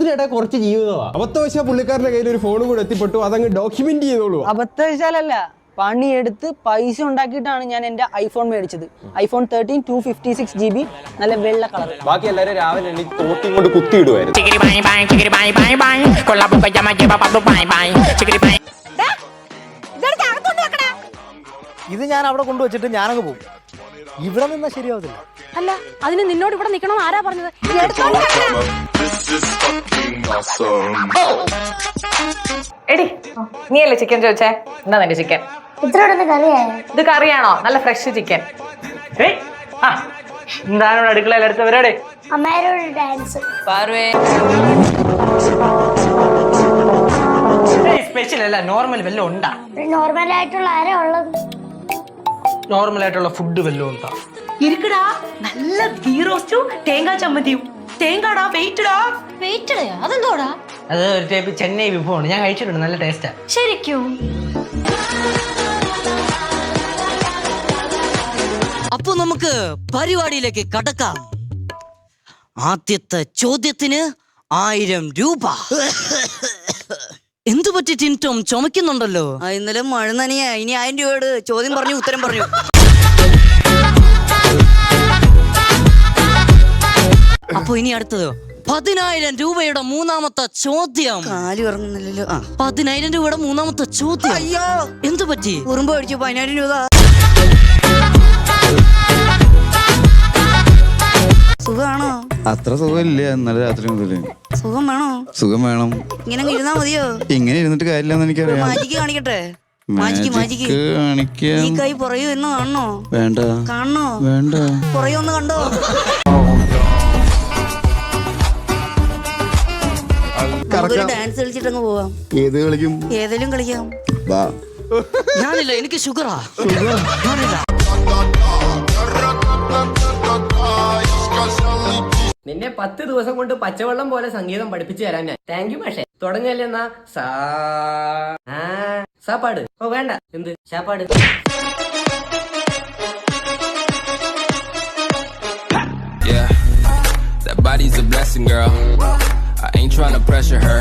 അബദ്ധത്തിനിടെ കുറച്ച് ജീവിതമാണ്. അബദ്ധവശാൽ പുള്ളിക്കാരുടെ കയ്യിൽ ഒരു ഫോണും കൂടെ എത്തിപ്പെട്ടു, അതങ്ങ് ഡോക്യുമെന്റ് ചെയ്തോളൂ. അബദ്ധവശാലല്ല, പണിയെടുത്ത് പൈസ ഉണ്ടാക്കിയിട്ടാണ് ഞാൻ എന്റെ ഐഫോൺ മേടിച്ചത്. ഐഫോൺ 13 256 GB, നല്ല വെള്ള കളർ. ബാക്കി എല്ലാവരും രാവിലെ എനിക്ക് തോട്ടി കൊണ്ട് കുത്തിയിടുമായിരുന്നു. ഇത് ഞാൻ അവിടെ കൊണ്ടുവച്ചിട്ട് ഞാനങ്ങ് പോകും. ഇവിടെ നിന്നാ ശരിയാവത്തില്ല. അല്ല, അതിന് നിന്നോട് ഇവിടെ നിൽക്കണം ആരാ പറഞ്ഞത്? എടി, നീയല്ലേ ചിക്കൻ ചോദിച്ചേ? എന്താ നിന്റെ ചിക്കൻ? ഇത് കറിയാണോ? നല്ല ഫ്രഷ് ചിക്കൻ. എന്താണ് അടുക്കളയിൽ എടുത്തവരോടെ സ്പെഷ്യൽ അല്ല, നോർമൽ വല്ലതും ഉണ്ടാ? നോർമലായിട്ടുള്ള ആരാ ഉള്ളത്? നോർമൽ ആയിട്ടുള്ള ഫുഡ് വല്ലതും ഉണ്ടാ? ഇരിക്കടാ, നല്ല ഗീ റോസ്റ്റും തേങ്ങാ ചമ്മന്തിയും. തേങ്ങാടാ, വെയിറ്റഡാ. വെയിറ്റഡാ? അതെന്തോടാ? അത് ഒരു ടൈപ്പ് ചെന്നൈ വിഭവമാണ്, ഞാൻ കഴിച്ചിട്ടുണ്ട്, നല്ല ടേസ്റ്റാ. ശരിക്കും? അപ്പൊ നമുക്ക് പരിപാടിയിലേക്ക് കടക്കാം. ആദ്യത്തെ ചോദ്യത്തിന് 1000 രൂപ. എന്തു പറ്റി ടിൻടോം, ചുമക്കുന്നുണ്ടല്ലോ? ഇന്നലെ മഴ നനിയ, ഇനി 1000 രൂപയോട് ചോദ്യം പറഞ്ഞു ഉത്തരം പറഞ്ഞു. അപ്പൊ ഇനി അടുത്തത് 10000 രൂപയുടെ മൂന്നാമത്തെ ചോദ്യം. കാല് ഇറങ്ങുന്നില്ലല്ലോ. 10000 രൂപയുടെ മൂന്നാമത്തെ ചോദ്യം. അയ്യോ, എന്തു പറ്റി? ഉറുമ്പ് അടിച്ചു. 10000 രൂപ. സുഖാണോ? അത്ര സുഖമില്ല. ഇന്നലെ രാത്രി മുതല്. സുഖം വേണോ? സുഖം വേണം. ഇങ്ങനെ ഇരുന്നാ മതിയോ? ഇങ്ങനെ ഇരുന്നിട്ട് കാര്യമില്ലെന്ന് എനിക്കറിയാം. മാജിക്ക് കാണിക്കട്ടെ? മാജിക്ക് കാണിക്കാം. ഈ കൈ പുറകെ എന്ന് കാണണോ? വേണ്ട. കാണണോ? വേണ്ട. പുറകെ ഒന്ന് കണ്ടോ? ഡാൻസ് കളിച്ചിട്ടങ്ങ് പോവാം. ഏത് കളിക്കും? ഏതെങ്കിലും കളിക്കാം. വാ. ഞാനില്ല, എനിക്ക് ഷുഗറാ. നിന്നെ 10 ദിവസം കൊണ്ട് പച്ചവെള്ളം പോലെ സംഗീതം പഠിപ്പിച്ചു തരാൻ ഞാൻ. താങ്ക് യു മാഷേ. തുടങ്ങല്ലേ എന്നാ? സാപ്പാട്. ഓ വേണ്ട, എന്ത് ശാപ്പാട്? Yeah, that body's a blessing, girl. I ain't trying to pressure her.